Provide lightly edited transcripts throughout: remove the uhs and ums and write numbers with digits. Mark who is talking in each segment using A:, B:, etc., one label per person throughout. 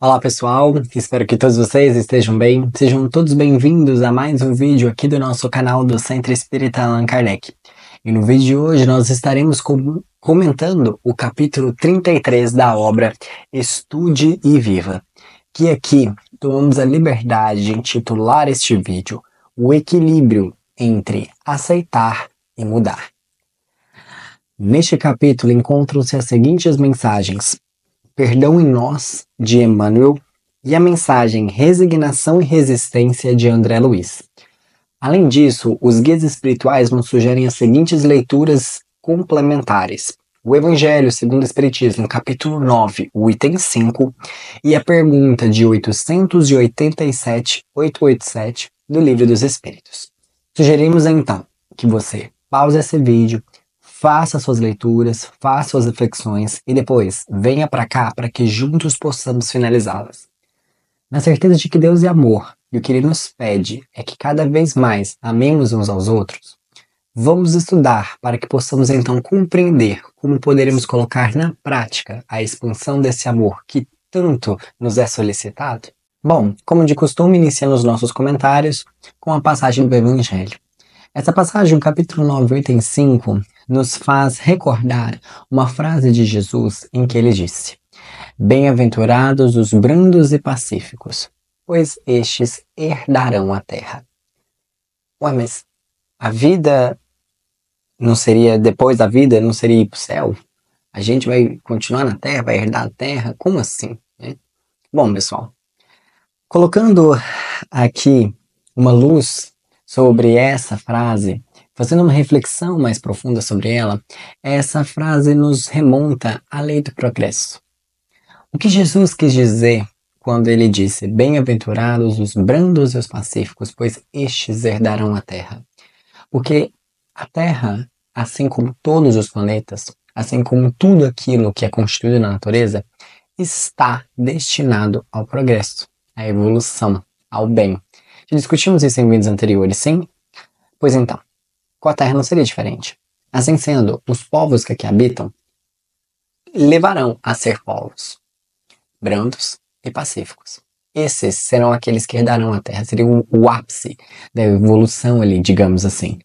A: Olá pessoal, espero que todos vocês estejam bem. Sejam todos bem-vindos a mais um vídeo aqui do nosso canal do Centro Espírita Allan Kardec. E no vídeo de hoje nós estaremos comentando o capítulo 33 da obra Estude e Viva, que aqui tomamos a liberdade de intitular este vídeo O Equilíbrio entre Aceitar e Mudar. Neste capítulo encontram-se as seguintes mensagens: Perdão em Nós, de Emmanuel, e a mensagem Resignação e Resistência, de André Luiz. Além disso, os guias espirituais nos sugerem as seguintes leituras complementares: o Evangelho segundo o Espiritismo, capítulo 9, o item 5, e a pergunta de 887 do Livro dos Espíritos. Sugerimos então que você pause esse vídeo, faça suas leituras, faça suas reflexões e depois venha para cá para que juntos possamos finalizá-las. Na certeza de que Deus é amor e o que Ele nos pede é que cada vez mais amemos uns aos outros, vamos estudar para que possamos então compreender como poderemos colocar na prática a expansão desse amor que tanto nos é solicitado. Bom, como de costume, iniciamos nossos comentários com a passagem do Evangelho. Essa passagem, o capítulo 9, item 5, nos faz recordar uma frase de Jesus em que ele disse: Bem-aventurados os brandos e pacíficos, pois estes herdarão a terra. Ué, mas a vida não seria, depois da vida, não seria ir para o céu? A gente vai continuar na terra, vai herdar a terra? Como assim? Bom, pessoal, colocando aqui uma luz sobre essa frase, fazendo uma reflexão mais profunda sobre ela, essa frase nos remonta à lei do progresso. O que Jesus quis dizer quando ele disse: Bem-aventurados os brandos e os pacíficos, pois estes herdarão a terra? Porque a Terra, assim como todos os planetas, assim como tudo aquilo que é constituído na natureza, está destinado ao progresso, à evolução, ao bem. Já discutimos isso em vídeos anteriores, sim? Pois então, com a Terra não seria diferente. Assim sendo, os povos que aqui habitam levarão a ser povos brandos e pacíficos. Esses serão aqueles que herdarão a Terra, seriam o ápice da evolução ali, digamos assim.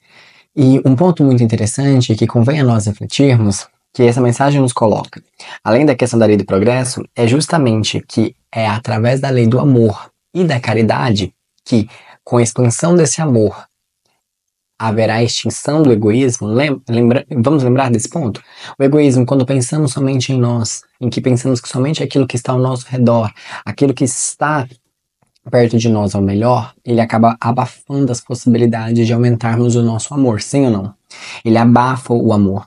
A: E um ponto muito interessante que convém a nós refletirmos, que essa mensagem nos coloca, além da questão da lei do progresso, é justamente que é através da lei do amor e da caridade que, com a expansão desse amor, haverá a extinção do egoísmo. Vamos lembrar desse ponto? O egoísmo, quando pensamos somente em nós, em que pensamos que somente aquilo que está ao nosso redor, aquilo que está perto de nós é o melhor, ele acaba abafando as possibilidades de aumentarmos o nosso amor, sim ou não? Ele abafa o amor.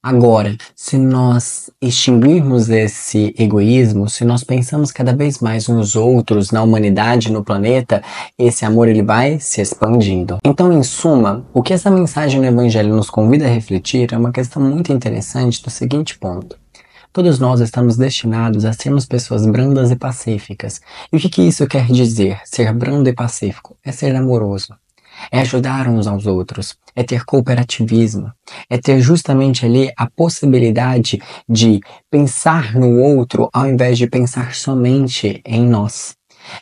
A: Agora, se nós extinguirmos esse egoísmo, se nós pensamos cada vez mais nos outros, na humanidade, no planeta, esse amor ele vai se expandindo. Então, em suma, o que essa mensagem no Evangelho nos convida a refletir é uma questão muito interessante do seguinte ponto: todos nós estamos destinados a sermos pessoas brandas e pacíficas. E o que isso quer dizer? Ser brando e pacífico é ser amoroso, é ajudar uns aos outros, é ter cooperativismo, é ter justamente ali a possibilidade de pensar no outro ao invés de pensar somente em nós.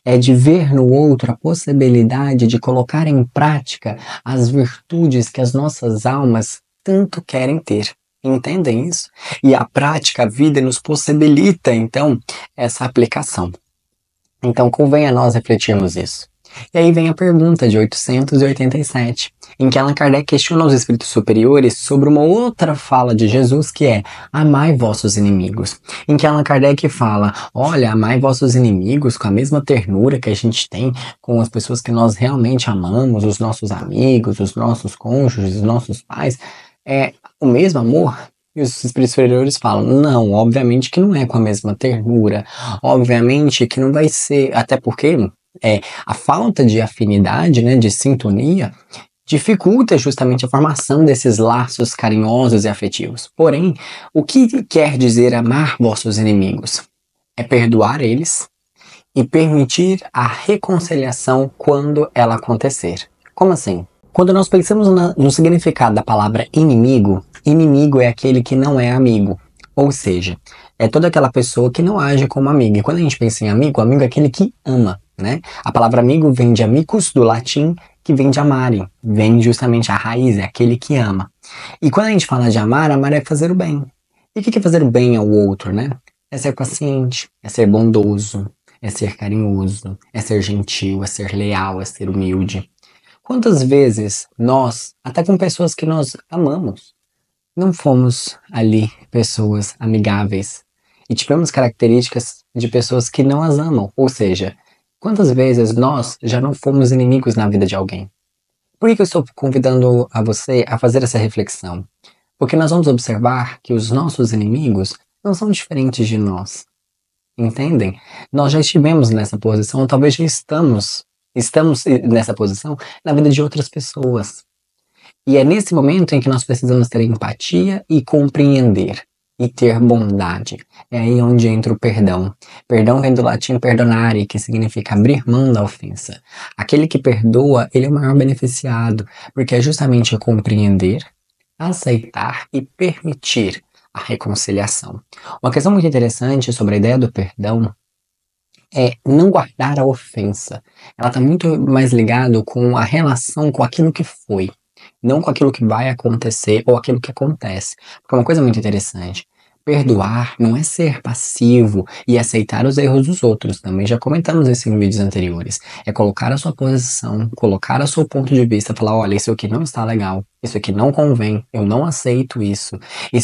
A: É de ver no outro a possibilidade de colocar em prática as virtudes que as nossas almas tanto querem ter. Entendem isso? E a prática, a vida nos possibilita, então, essa aplicação. Então, convém a nós refletirmos isso. E aí vem a pergunta de 887, em que Allan Kardec questiona os espíritos superiores sobre uma outra fala de Jesus, que é: amai vossos inimigos. Em que Allan Kardec fala: olha, amai vossos inimigos com a mesma ternura que a gente tem com as pessoas que nós realmente amamos, os nossos amigos, os nossos cônjuges, os nossos pais. É o mesmo amor? E os espíritos superiores falam: não, obviamente que não é com a mesma ternura, obviamente que não vai ser, até porque a falta de afinidade, né, de sintonia, dificulta justamente a formação desses laços carinhosos e afetivos. Porém, o que quer dizer amar vossos inimigos? É perdoar eles e permitir a reconciliação quando ela acontecer. Como assim? Quando nós pensamos no significado da palavra inimigo, inimigo é aquele que não é amigo. Ou seja, é toda aquela pessoa que não age como amigo. E quando a gente pensa em amigo, amigo é aquele que ama, né? A palavra amigo vem de amicus, do latim, que vem de amare. Vem justamente a raiz, é aquele que ama. E quando a gente fala de amar é fazer o bem. E o que é fazer o bem ao outro, né? É ser paciente, é ser bondoso, é ser carinhoso, é ser gentil, é ser leal, é ser humilde. Quantas vezes nós, até com pessoas que nós amamos, não fomos ali pessoas amigáveis e tivemos características de pessoas que não as amam? Ou seja, quantas vezes nós já não fomos inimigos na vida de alguém? Por que eu estou convidando a você a fazer essa reflexão? Porque nós vamos observar que os nossos inimigos não são diferentes de nós. Entendem? Nós já estivemos nessa posição, ou talvez já estamos nessa posição na vida de outras pessoas. E é nesse momento em que nós precisamos ter empatia e compreender. E ter bondade. É aí onde entra o perdão. Perdão vem do latim perdonare, que significa abrir mão da ofensa. Aquele que perdoa, ele é o maior beneficiado, porque é justamente compreender, aceitar e permitir a reconciliação. Uma questão muito interessante sobre a ideia do perdão é não guardar a ofensa. Ela está muito mais ligada com a relação com aquilo que foi, não com aquilo que vai acontecer ou aquilo que acontece. Porque é uma coisa muito interessante. Perdoar não é ser passivo e aceitar os erros dos outros. Também já comentamos isso em vídeos anteriores. É colocar a sua posição, colocar o seu ponto de vista, falar, olha, isso aqui não está legal, isso aqui não convém, eu não aceito isso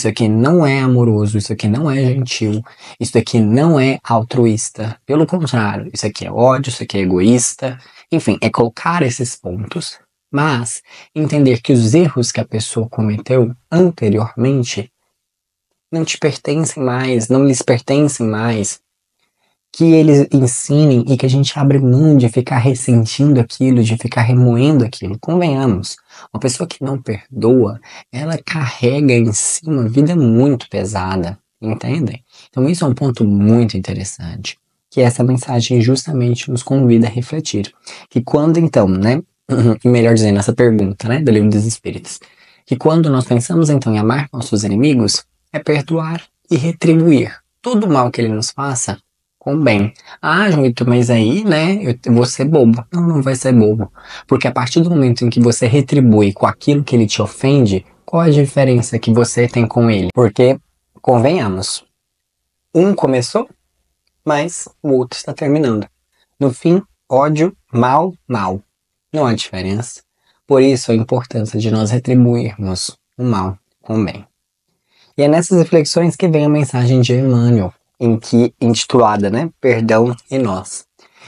A: aqui não é amoroso, isso aqui não é gentil, isso aqui não é altruísta. Pelo contrário, isso aqui é ódio, isso aqui é egoísta. Enfim, é colocar esses pontos, mas entender que os erros que a pessoa cometeu anteriormente não te pertencem mais, não lhes pertencem mais, que eles ensinem e que a gente abre mão de ficar ressentindo aquilo, de ficar remoendo aquilo. Convenhamos, uma pessoa que não perdoa, ela carrega em si uma vida muito pesada, entendem? Então isso é um ponto muito interessante, que essa mensagem justamente nos convida a refletir. Que quando então, né, melhor dizendo, essa pergunta, né, do Livro dos Espíritos, que quando nós pensamos então em amar nossos inimigos, é perdoar e retribuir todo o mal que ele nos faça com o bem. Ah, Joito, mas aí, né, eu vou ser bobo. Não, não vai ser bobo. Porque a partir do momento em que você retribui com aquilo que ele te ofende, qual a diferença que você tem com ele? Porque, convenhamos, um começou, mas o outro está terminando. No fim, ódio, mal, mal. Não há diferença. Por isso a importância de nós retribuirmos o mal com o bem. E é nessas reflexões que vem a mensagem de Emmanuel, intitulada, né, Perdão e Nós.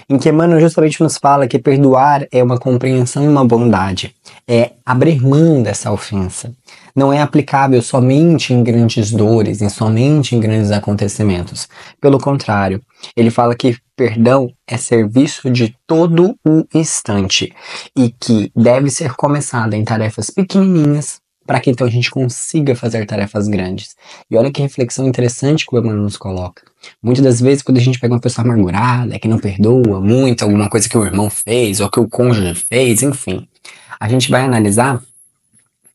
A: Em que Emmanuel justamente nos fala que perdoar é uma compreensão e uma bondade, é abrir mão dessa ofensa. Não é aplicável somente em grandes dores, somente em grandes acontecimentos. Pelo contrário, ele fala que perdão é serviço de todo o instante e que deve ser começado em tarefas pequenininhas, para que então a gente consiga fazer tarefas grandes. E olha que reflexão interessante que o Emmanuel nos coloca. Muitas das vezes, quando a gente pega uma pessoa amargurada, que não perdoa muito alguma coisa que o irmão fez, ou que o cônjuge fez, enfim, a gente vai analisar,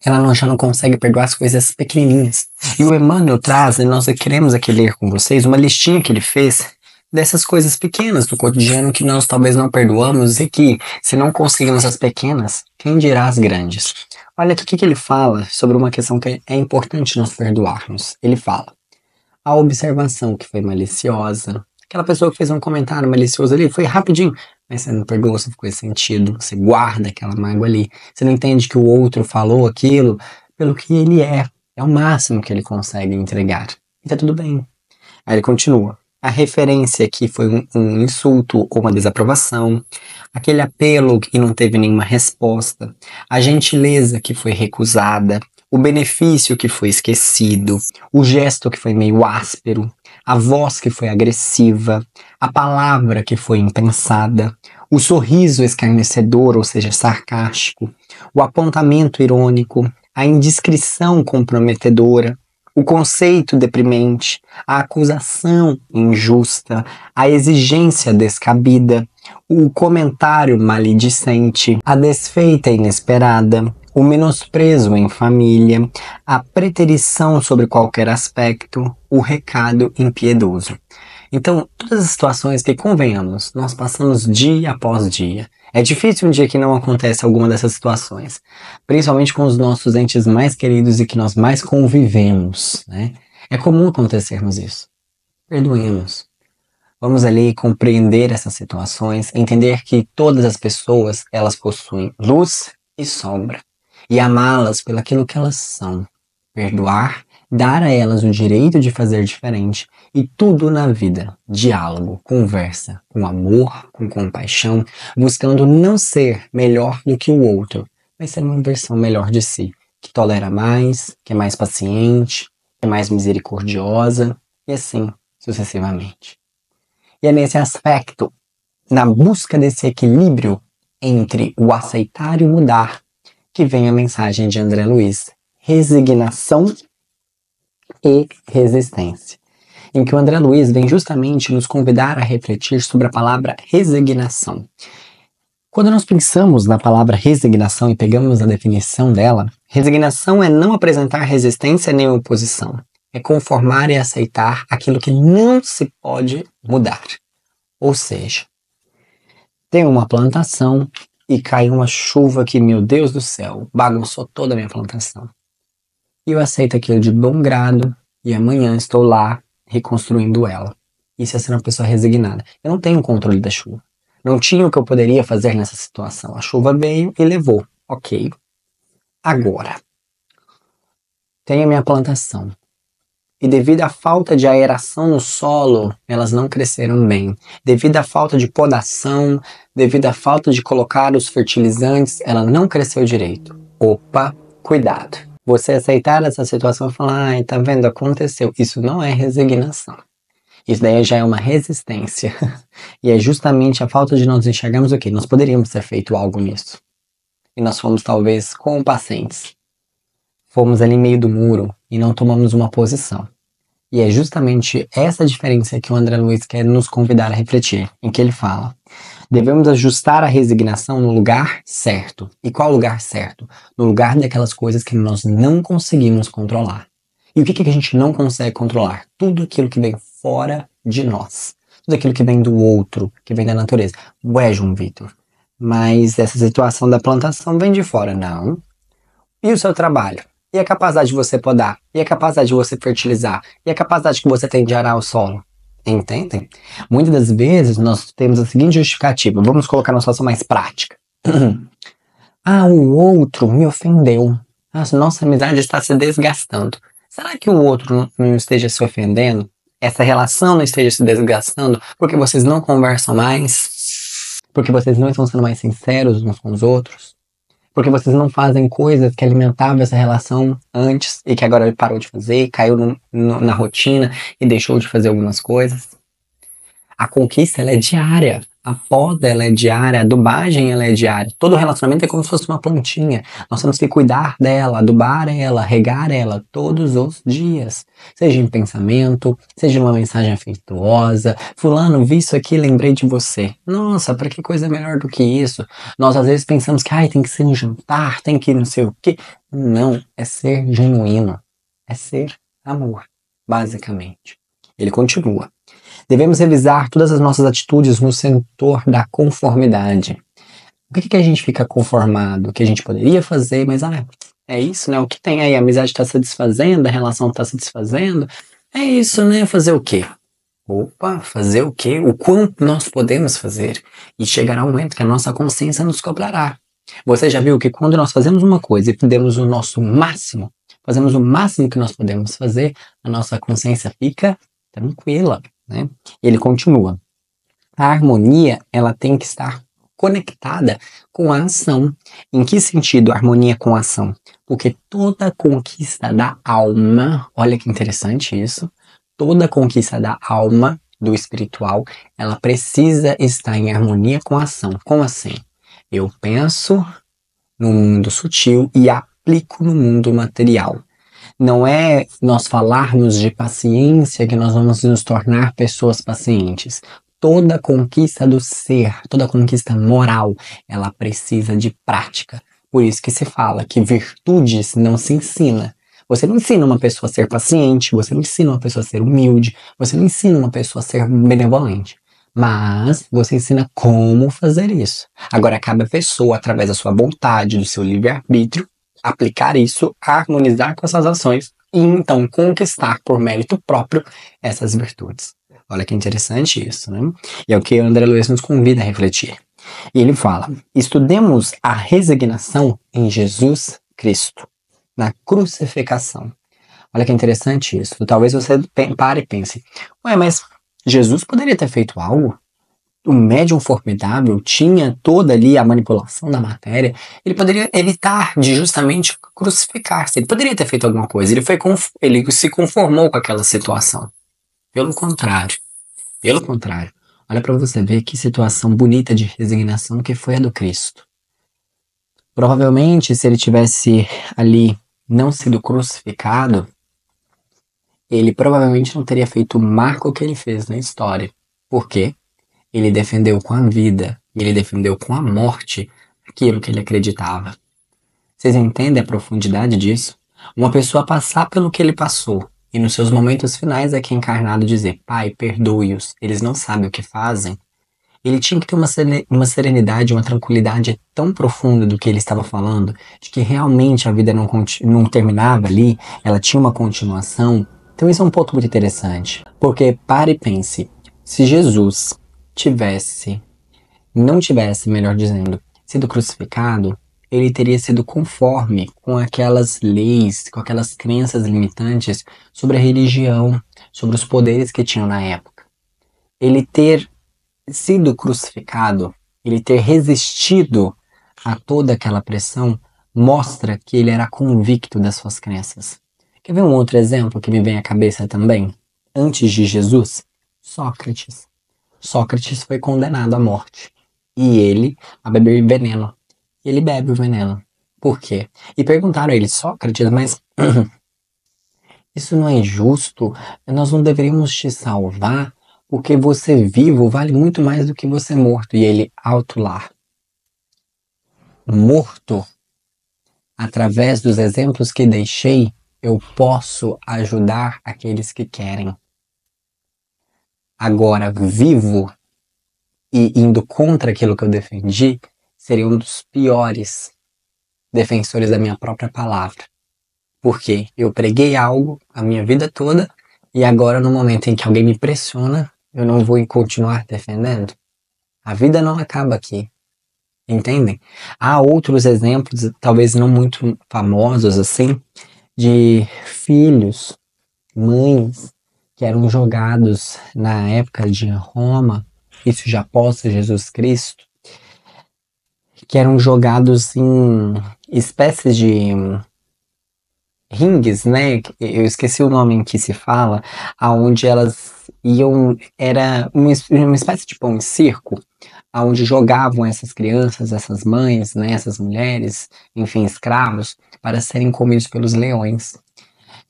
A: ela já não consegue perdoar as coisas pequenininhas. E o Emmanuel traz, e nós queremos aqui ler com vocês, uma listinha que ele fez dessas coisas pequenas do cotidiano que nós talvez não perdoamos e que, se não conseguimos as pequenas, quem dirá as grandes? Olha aqui o que ele fala sobre uma questão que é importante nós perdoarmos. Ele fala, a observação que foi maliciosa, aquela pessoa que fez um comentário malicioso ali, foi rapidinho, mas você não perdoou, você ficou ressentido, você guarda aquela mágoa ali, você não entende que o outro falou aquilo pelo que ele é o máximo que ele consegue entregar. E tá tudo bem. Aí ele continua. A referência que foi um insulto ou uma desaprovação, aquele apelo que não teve nenhuma resposta, a gentileza que foi recusada, o benefício que foi esquecido, o gesto que foi meio áspero, a voz que foi agressiva, a palavra que foi impensada, o sorriso escarnecedor, ou seja, sarcástico, o apontamento irônico, a indiscrição comprometedora, o conceito deprimente, a acusação injusta, a exigência descabida, o comentário maledicente, a desfeita inesperada, o menosprezo em família, a preterição sobre qualquer aspecto, o recado impiedoso. Então, todas as situações que, convenhamos, nós passamos dia após dia. É difícil um dia que não acontece alguma dessas situações, principalmente com os nossos entes mais queridos e que nós mais convivemos, né? É comum acontecermos isso. Perdoemos. Vamos ali compreender essas situações, entender que todas as pessoas, elas possuem luz e sombra, e amá-las pelo aquilo que elas são. Perdoar, dar a elas o direito de fazer diferente, e tudo na vida, diálogo, conversa, com amor, com compaixão, buscando não ser melhor do que o outro, mas ser uma versão melhor de si, que tolera mais, que é mais paciente, que é mais misericordiosa, e assim sucessivamente. E é nesse aspecto, na busca desse equilíbrio entre o aceitar e o mudar, que vem a mensagem de André Luiz, resignação e resistência, em que o André Luiz vem justamente nos convidar a refletir sobre a palavra resignação. Quando nós pensamos na palavra resignação e pegamos a definição dela, resignação é não apresentar resistência nem oposição. É conformar e aceitar aquilo que não se pode mudar. Ou seja, tem uma plantação e cai uma chuva que, meu Deus do céu, bagunçou toda a minha plantação. E eu aceito aquilo de bom grado e amanhã estou lá reconstruindo ela. Isso é ser uma pessoa resignada. Eu não tenho controle da chuva. Não tinha o que eu poderia fazer nessa situação. A chuva veio e levou. Ok. Agora, tenho a minha plantação. E devido à falta de aeração no solo, elas não cresceram bem. Devido à falta de podação, devido à falta de colocar os fertilizantes, ela não cresceu direito. Opa, cuidado. Você aceitar essa situação e falar, ai, tá vendo, aconteceu. Isso não é resignação. Isso daí já é uma resistência. E é justamente a falta de nós enxergarmos o quê? Nós poderíamos ter feito algo nisso. E nós fomos talvez complacentes. Fomos ali meio do muro e não tomamos uma posição. E é justamente essa diferença que o André Luiz quer nos convidar a refletir, em que ele fala: devemos ajustar a resignação no lugar certo. E qual lugar certo? No lugar daquelas coisas que nós não conseguimos controlar. E o que a gente não consegue controlar? Tudo aquilo que vem fora de nós. Tudo aquilo que vem do outro, que vem da natureza. Ué, João Vitor, mas essa situação da plantação vem de fora. Não. E o seu trabalho? E a capacidade de você podar? E a capacidade de você fertilizar? E a capacidade que você tem de arar o solo? Entendem? Muitas das vezes nós temos a seguinte justificativa. Vamos colocar uma situação mais prática. Ah, o outro me ofendeu. A nossa amizade está se desgastando. Será que o outro não esteja se ofendendo? Essa relação não esteja se desgastando porque vocês não conversam mais? Porque vocês não estão sendo mais sinceros uns com os outros? Porque vocês não fazem coisas que alimentavam essa relação antes e que agora ele parou de fazer, caiu na rotina e deixou de fazer algumas coisas? A conquista, ela é diária. A poda, ela é diária. A adubagem, ela é diária. Todo relacionamento é como se fosse uma plantinha. Nós temos que cuidar dela, adubar ela, regar ela todos os dias. Seja em pensamento, seja uma mensagem afetuosa. Fulano, vi isso aqui, lembrei de você. Nossa, para que coisa melhor do que isso? Nós às vezes pensamos que tem que ser um jantar, tem que não sei o quê. Não, é ser genuíno. É ser amor, basicamente. Ele continua. Devemos revisar todas as nossas atitudes no setor da conformidade. O que a gente fica conformado? O que a gente poderia fazer, mas é isso, né? O que tem aí? A amizade está se desfazendo, a relação está se desfazendo. É isso, né? Fazer o quê? Opa, fazer o quê? O quanto nós podemos fazer? E chegará um momento que a nossa consciência nos cobrará. Você já viu que quando nós fazemos uma coisa e demos o nosso máximo, fazemos o máximo que nós podemos fazer, a nossa consciência fica tranquila, né? Ele continua. A harmonia, ela tem que estar conectada com a ação. Em que sentido a harmonia com a ação? Porque toda conquista da alma, olha que interessante isso, toda conquista da alma, do espiritual, ela precisa estar em harmonia com a ação. Como assim? Eu penso no mundo sutil e aplico no mundo material. Não é nós falarmos de paciência que nós vamos nos tornar pessoas pacientes. Toda conquista do ser, toda conquista moral, ela precisa de prática. Por isso que se fala que virtudes não se ensina. Você não ensina uma pessoa a ser paciente, você não ensina uma pessoa a ser humilde, você não ensina uma pessoa a ser benevolente. Mas você ensina como fazer isso. Agora cabe a pessoa, através da sua vontade, do seu livre-arbítrio, aplicar isso, harmonizar com essas ações e então conquistar por mérito próprio essas virtudes. Olha que interessante isso, né? E é o que André Luiz nos convida a refletir. E ele fala: estudemos a resignação em Jesus Cristo, na crucificação. Olha que interessante isso. Talvez você pare e pense: ué, mas Jesus poderia ter feito algo? O médium formidável tinha toda ali a manipulação da matéria. Ele poderia evitar de justamente crucificar-se. Ele poderia ter feito alguma coisa. Ele se conformou com aquela situação. Pelo contrário. Pelo contrário. Olha para você ver que situação bonita de resignação que foi a do Cristo. Provavelmente, se ele tivesse ali não sido crucificado, ele provavelmente não teria feito o marco que ele fez na história. Por quê? Ele defendeu com a vida, ele defendeu com a morte aquilo que ele acreditava. Vocês entendem a profundidade disso? Uma pessoa passar pelo que ele passou e nos seus momentos finais aqui encarnado dizer: Pai, perdoe-os, eles não sabem o que fazem. Ele tinha que ter uma serenidade, uma tranquilidade tão profunda do que ele estava falando, de que realmente a vida não terminava ali, ela tinha uma continuação. Então isso é um ponto muito interessante, porque pare e pense, se Jesus não tivesse, melhor dizendo, sido crucificado, ele teria sido conforme com aquelas leis, com aquelas crenças limitantes sobre a religião, sobre os poderes que tinham na época. Ele ter sido crucificado, ele ter resistido a toda aquela pressão, mostra que ele era convicto das suas crenças. Quer ver um outro exemplo que me vem à cabeça também? Antes de Jesus, Sócrates. Sócrates foi condenado à morte. E ele a beber veneno. Ele bebe o veneno. Por quê? E perguntaram a ele: Sócrates, mas isso não é justo? Nós não deveríamos te salvar? Porque você vivo vale muito mais do que você morto. E ele, alto lá. Morto, através dos exemplos que deixei, eu posso ajudar aqueles que querem. Agora, vivo e indo contra aquilo que eu defendi, seria um dos piores defensores da minha própria palavra. Porque eu preguei algo a minha vida toda e agora, no momento em que alguém me pressiona, eu não vou continuar defendendo. A vida não acaba aqui. Entendem? Há outros exemplos, talvez não muito famosos assim, de filhos, mães, que eram jogados na época de Roma, isso já após Jesus Cristo, que eram jogados em espécies de ringues, né? Eu esqueci o nome em que se fala, aonde elas iam, era uma espécie de pão em circo, aonde jogavam essas crianças, essas mães, né, essas mulheres, enfim, escravos, para serem comidos pelos leões,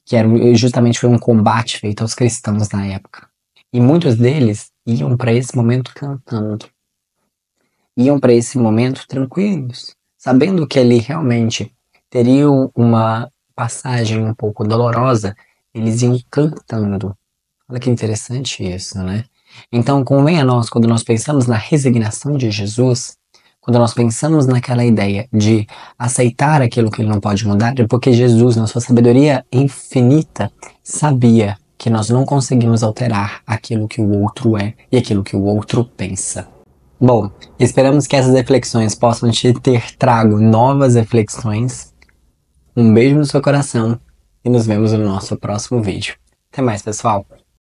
A: que era justamente foi um combate feito aos cristãos na época. E muitos deles iam para esse momento cantando, iam para esse momento tranquilos, sabendo que ali realmente teriam uma passagem um pouco dolorosa, eles iam cantando. Olha que interessante isso, né? Então, convém a nós, quando nós pensamos na resignação de Jesus, quando nós pensamos naquela ideia de aceitar aquilo que ele não pode mudar, é porque Jesus, na sua sabedoria infinita, sabia que nós não conseguimos alterar aquilo que o outro é e aquilo que o outro pensa. Bom, esperamos que essas reflexões possam te ter trago novas reflexões. Um beijo no seu coração e nos vemos no nosso próximo vídeo. Até mais, pessoal!